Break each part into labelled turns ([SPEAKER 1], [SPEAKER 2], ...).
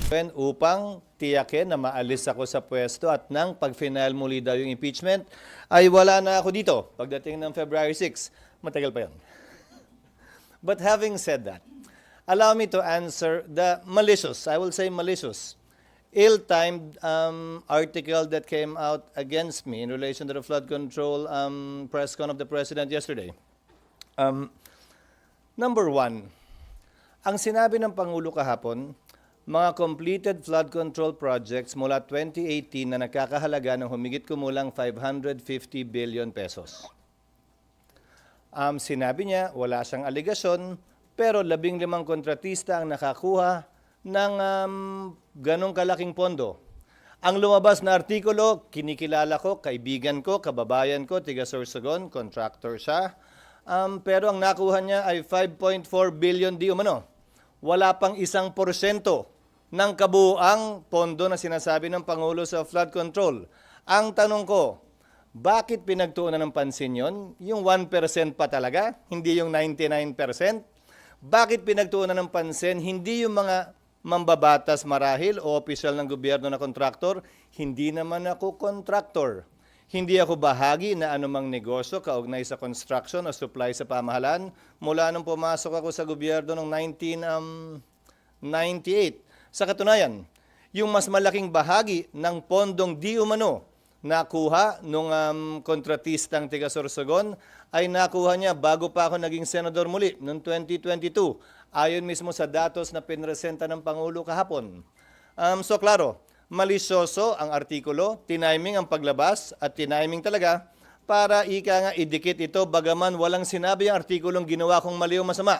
[SPEAKER 1] upang tiyakin na maalis ako sa pwesto at nang pag-final muli daw yung impeachment, ay wala na ako dito pagdating ng February 6. Matagal pa yun. But having said that, allow me to answer the malicious, I will say malicious, ill-timed article that came out against me in relation to the flood control press con of the President yesterday. Number one, ang sinabi ng Pangulo kahapon, mga completed flood control projects mula 2018 na nakakahalaga ng humigit kumulang 550 billion pesos. Sinabi niya, wala siyang aligasyon, pero 15 kontratista ang nakakuha ng ganong kalaking pondo. Ang lumabas na artikulo, kinikilala ko, kaibigan ko, kababayan ko, tiga Sorsogon, contractor siya, pero ang nakuha niya ay 5.4 billion di umano. Wala pang 1% ng kabuuang pondo na sinasabi ng Pangulo sa flood control. Ang tanong ko, bakit pinagtuunan ng pansin yon? Yung 1% pa talaga, hindi yung 99%? Bakit pinagtuunan ng pansin, hindi yung mga mambabatas marahil o opisyal ng gobyerno na kontraktor? Hindi naman ako kontraktor. Hindi ako bahagi na anumang negosyo kaugnay sa construction o supply sa pamahalaan mula nung pumasok ako sa gobyerno noong 1998. Sa katunayan, yung mas malaking bahagi ng pondong di umano nakuha nung kontratistang tiga Sorsogon ay nakuha niya bago pa ako naging senador muli noong 2022. Ayon mismo sa datos na pinresenta ng Pangulo kahapon. So klaro, malisyoso ang artikulo, tiniming ang paglabas at tiniming talaga para ika nga idikit ito bagaman walang sinabi ang artikulong ginawa kong mali o masama.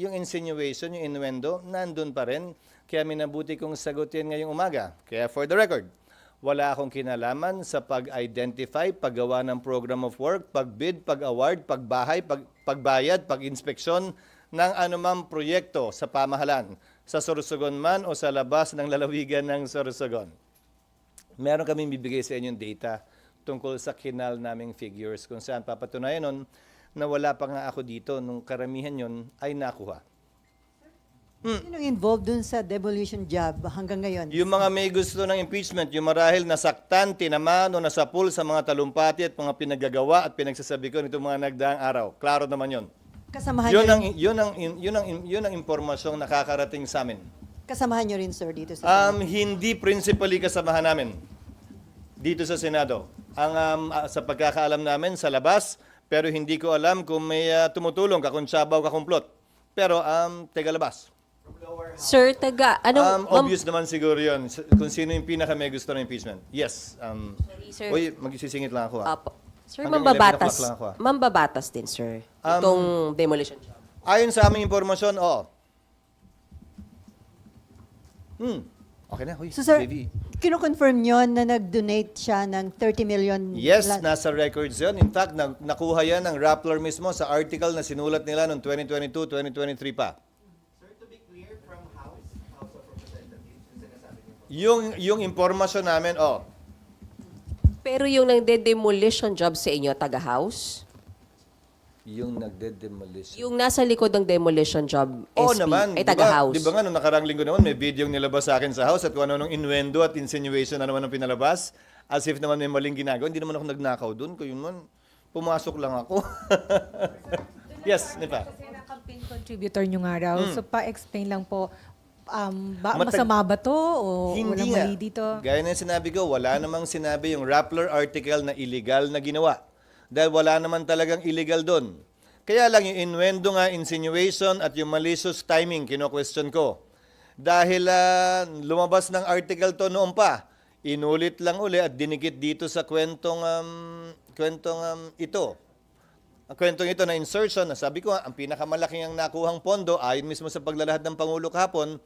[SPEAKER 1] Yung insinuation, yung innuendo, nandun pa rin. Kaya minabuti kong sagutin ngayong umaga. Kaya for the record, wala akong kinalaman sa pag-identify, paggawa ng program of work, pag-bid, pag-award, pagbahay, pagbayad, pag-inspeksyon ng anumang proyekto sa pamahalan, sa Sorsogon man o sa labas ng lalawigan ng Sorsogon. Meron kaming bibigay sa inyong data tungkol sa kinal naming figures kung saan papatunayan nun na wala pa nga ako dito nung karamihan yon ay nakuha.
[SPEAKER 2] Sino involved dun sa demolition job hanggang ngayon?
[SPEAKER 1] Yung mga may gusto ng impeachment, yung marahil nasaktan, tinamaan o nasapul sa mga talumpati at mga pinagagawa at pinagsasabi ko nitong mga nagdaang araw. Klaro naman yon.
[SPEAKER 2] Kasamahan
[SPEAKER 1] Yun ang impormasyong nakakarating sa amin.
[SPEAKER 2] Kasamahan nyo rin, sir, dito sa
[SPEAKER 1] Hindi principally kasamahan namin dito sa Senado. Sa pagkakaalam namin sa labas, pero hindi ko alam kung may tumutulong, kakuntsabaw, kakumplot. Pero taga labas.
[SPEAKER 3] Sir,
[SPEAKER 1] Obvious naman siguro yun, kung sino yung pinaka may gusto ng impeachment. Yes.
[SPEAKER 3] Sir.
[SPEAKER 1] Uy, magsisingit lang ako.
[SPEAKER 3] Apo. Sir,
[SPEAKER 1] Hanggang 11
[SPEAKER 3] mambabatas.
[SPEAKER 1] o'clock lang ako,
[SPEAKER 3] Mambabatas din, sir. Itong demolition job.
[SPEAKER 1] Ayon sa aming impormasyon, oo. Okay na, huy,
[SPEAKER 2] So, sir,
[SPEAKER 1] baby.
[SPEAKER 2] kino-confirm nyo na nag-donate siya ng 30 million?
[SPEAKER 1] Yes, nasa records yun. In fact, nakuha yan ng Rappler mismo sa article na sinulat nila noong 2022, 2023 pa.
[SPEAKER 4] Sir, to be clear, from House of Representatives, yung sinasabi niyo po.
[SPEAKER 1] Yung impormasyon namin,
[SPEAKER 3] Pero yung nagde-demolition job sa inyo, taga-house?
[SPEAKER 1] yung nagde-demolition.
[SPEAKER 3] Yung nasa likod ng demolition job,
[SPEAKER 1] Oo
[SPEAKER 3] SP,
[SPEAKER 1] naman.
[SPEAKER 3] ay taga-house?
[SPEAKER 1] Di ba nga, nung nakarang linggo naman, may video yung nilabas sa akin sa house at kung ano nung innuendo at insinuation na naman ang pinalabas. As if naman may maling ginagawa. Hindi naman ako nagnakaw doon. Kaya yun, pumasok lang ako. Yes, Nipa.
[SPEAKER 5] Kasi na-campaign contributor nyo nga raw. So, pa-explain lang po,
[SPEAKER 1] Matag-
[SPEAKER 5] masama ba to o
[SPEAKER 1] Hindi
[SPEAKER 5] walang
[SPEAKER 1] nga.
[SPEAKER 5] mali dito?
[SPEAKER 1] Gaya na sinabi ko, wala namang sinabi yung Rappler article na illegal na ginawa. Dahil wala naman talagang illegal doon. Kaya lang yung innuendo nga, insinuation at yung malicious timing, kino-question ko. Dahil lumabas ng article to noon pa, inulit lang uli at dinikit dito sa kwentong ito. Ang kwentong ito na insertion, na sabi ko, ang pinakamalaking ang nakuhang pondo, ayon mismo sa paglalahad ng Pangulo kahapon,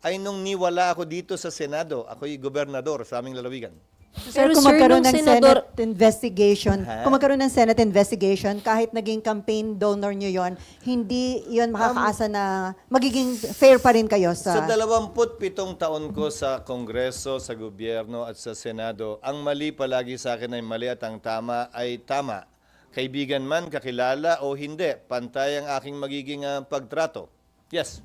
[SPEAKER 1] ay nung niwala ako dito sa Senado, ako'y gobernador sa aming lalawigan.
[SPEAKER 2] Sir,
[SPEAKER 3] Pero
[SPEAKER 2] kung
[SPEAKER 3] sir,
[SPEAKER 2] magkaroon
[SPEAKER 3] nung
[SPEAKER 2] ng
[SPEAKER 3] senador-
[SPEAKER 2] Senate investigation,
[SPEAKER 1] Ha?
[SPEAKER 2] kung magkaroon ng Senate investigation, kahit naging campaign donor nyo yon, hindi yon makakaasa na magiging fair pa rin kayo
[SPEAKER 1] Sa
[SPEAKER 2] sa...
[SPEAKER 1] 27 taon ko sa Kongreso, sa gobyerno at sa Senado, ang mali palagi sa akin ay mali at ang tama ay tama. Kaibigan man, kakilala o hindi, pantay ang aking magiging pagtrato. Yes.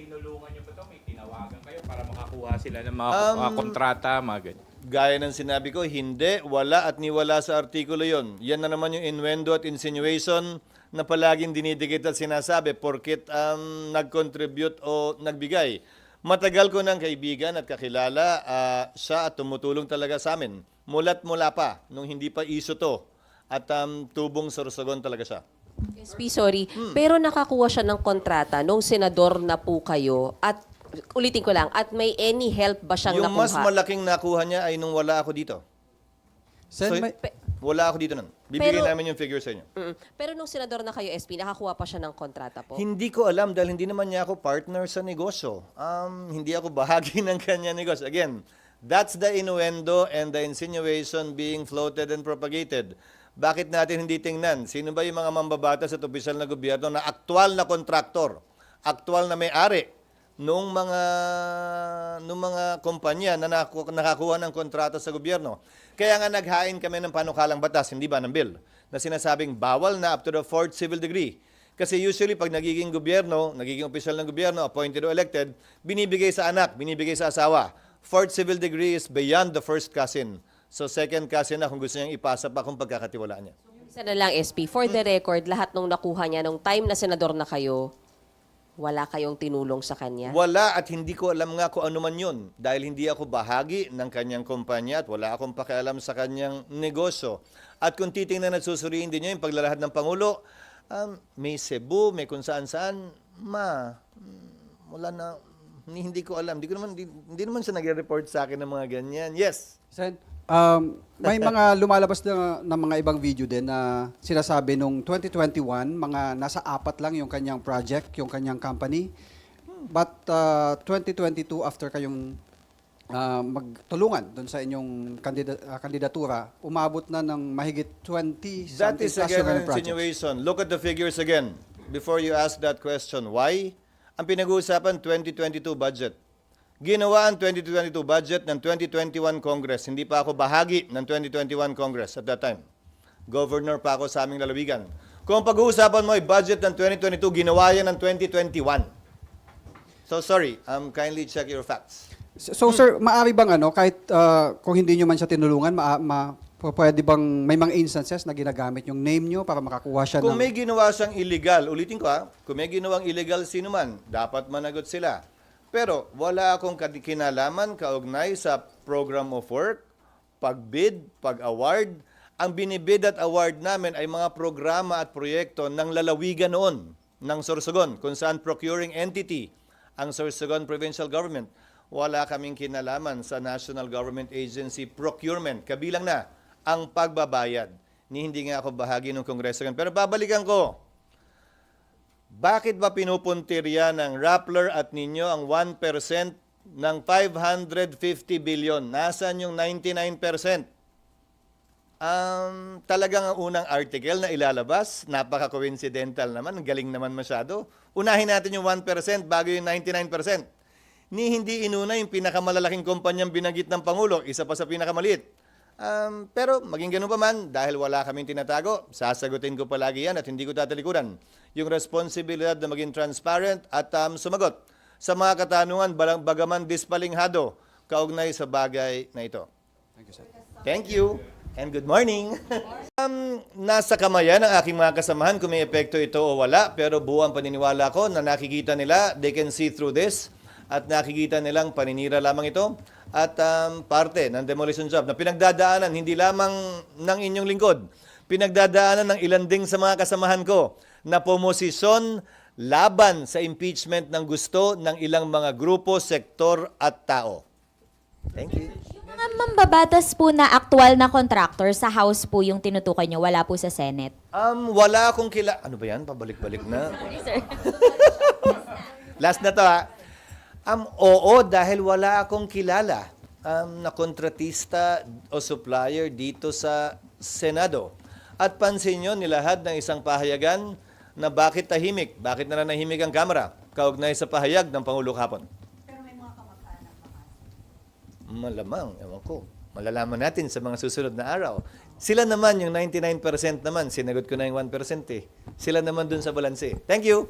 [SPEAKER 6] tinulungan niyo ba ito? May tinawagan kayo para makakuha sila ng mga kontrata, mga ganyan?
[SPEAKER 1] Gaya ng sinabi ko, hindi, wala at niwala sa artikulo yon. Yan na naman yung innuendo at insinuation na palaging dinidikit at sinasabi porkit nag-contribute o nagbigay. Matagal ko ng kaibigan at kakilala siya at tumutulong talaga sa amin. Mula't mula pa, nung hindi pa iso to. At tubong Sorsogon talaga siya.
[SPEAKER 3] SP, sorry. Pero nakakuha siya ng kontrata nung senador na po kayo at ulitin ko lang, at may any help ba siyang
[SPEAKER 1] Yung
[SPEAKER 3] nakuha?
[SPEAKER 1] mas malaking nakuha niya ay nung wala ako dito.
[SPEAKER 7] Sen,
[SPEAKER 1] So,
[SPEAKER 7] may-
[SPEAKER 1] wala ako dito nun. Bibigyan
[SPEAKER 3] Pero-
[SPEAKER 1] namin yung figure sa inyo.
[SPEAKER 3] Pero nung senador na kayo, SP, nakakuha pa siya ng kontrata po?
[SPEAKER 1] Hindi ko alam dahil hindi naman niya ako partner sa negosyo. Hindi ako bahagi ng kanya negosyo. Again, that's the innuendo and the insinuation being floated and propagated. Bakit natin hindi tingnan? Sino ba yung mga mambabatas at opisyal na gobyerno na aktual na kontraktor, aktual na may-ari nung mga kumpanya na nakakuha ng kontrata sa gobyerno? Kaya nga naghain kami ng panukalang batas, hindi ba ng bill, na sinasabing bawal na up to the 4th civil degree. Kasi usually pag nagiging gobyerno, nagiging opisyal ng gobyerno, appointed o elected, binibigay sa anak, binibigay sa asawa. 4th civil degree is beyond the first cousin. So second cousin na kung gusto niyang ipasa pa kung pagkakatiwalaan niya.
[SPEAKER 3] Isa na lang, SP. For the record, lahat nung nakuha niya nung time na senador na kayo, wala kayong tinulong sa kanya?
[SPEAKER 1] Wala at hindi ko alam nga kung ano man yun. Dahil hindi ako bahagi ng kanyang kumpanya at wala akong pakialam sa kanyang negosyo. At kung titingnan at susuriin din niyo yung paglalahad ng Pangulo, may Cebu, may kung saan-saan, wala na, hindi ko alam. Hindi naman siya nagre-report sa akin ng mga ganyan. Yes.
[SPEAKER 7] Sen, may mga lumalabas na mga ibang video din na sinasabi nung 2021, mga nasa 4 lang yung kanyang project, yung kanyang company. But 2022, after kayong magtulungan doon sa inyong kandidatura, umabot na ng mahigit 20
[SPEAKER 1] That
[SPEAKER 7] something
[SPEAKER 1] is
[SPEAKER 7] plus
[SPEAKER 1] again
[SPEAKER 7] yung
[SPEAKER 1] an
[SPEAKER 7] kanyang project.
[SPEAKER 1] insinuation. Look at the figures again before you ask that question. Why? Ang pinag-uusapan, 2022 budget. Ginawa ang 2022 budget ng 2021 Congress. Hindi pa ako bahagi ng 2021 Congress at that time. Governor pa ako sa aming lalawigan. Kung pag-uusapan mo ay budget ng 2022, ginawa yan ng 2021. So sorry, kindly check your facts.
[SPEAKER 7] So sir, maaari bang kahit kung hindi nyo man siya tinulungan, pwede bang may mga instances na ginagamit yung name nyo para makakuha siya
[SPEAKER 1] Kung
[SPEAKER 7] ng...
[SPEAKER 1] may ginawa siyang illegal, ulitin ko kung may ginawang illegal sino man, dapat managot sila. Pero wala akong kinalaman kaugnay sa program of work, pagbid, pag-award. Ang binibid at award namin ay mga programa at proyekto ng lalawigan noon, ng Sorsogon, kung saan procuring entity ang Sorsogon Provincial Government. Wala kaming kinalaman sa National Government Agency procurement. Kabilang na ang pagbabayad. Hindi nga ako bahagi ng Kongreso. Pero babalikan ko. Bakit ba pinupuntirya ng Rappler at ninyo ang 1% ng 550 billion? Nasaan yung 99%? Talagang ang unang article na ilalabas, napaka-coincidental naman, galing naman masyado. Unahin natin yung 1% bago yung 99%. Hindi inuna yung pinakamalalaking kumpanyang binanggit ng Pangulo, isa pa sa pinakamaliit. Pero maging ganun pa man, dahil wala kaming tinatago, sasagutin ko palagi yan at hindi ko tatalikuran. Yung responsibilidad na maging transparent at sumagot sa mga katanungan bagaman dispalinghado kaugnay sa bagay na ito.
[SPEAKER 7] Thank you, sir.
[SPEAKER 1] Thank you and good morning. Nasa kamayan ng aking mga kasamahan kung may epekto ito o wala, pero buwang paniniwala ko na nakikita nila, they can see through this, at nakikita nilang paninira lamang ito at parte ng demolition job na pinagdadaanan hindi lamang ng inyong lingkod, pinagdadaanan ng ilan ding sa mga kasamahan ko na pumosisyon laban sa impeachment ng gusto ng ilang mga grupo, sektor at tao. Thank you.
[SPEAKER 8] Yung mga mambabatas po na aktual na contractor sa House po yung tinutukoy nyo, wala po sa Senate.
[SPEAKER 1] Wala akong Ano ba yan? Pabalik-balik na. Last na to oo, dahil wala akong kilala na kontratista o supplier dito sa Senado. At pansin nyo, nilahad ng isang pahayagan na bakit tahimik, bakit nananahimik ang Kamara kaugnay sa pahayag ng Pangulo kahapon.
[SPEAKER 2] Pero may mga kamag-anak ba?
[SPEAKER 1] Malamang, ewan ko. Malalaman natin sa mga susunod na araw. Sila naman, yung 99% naman, sinagot ko na yung 1% eh. Sila naman dun sa balanse. Thank you.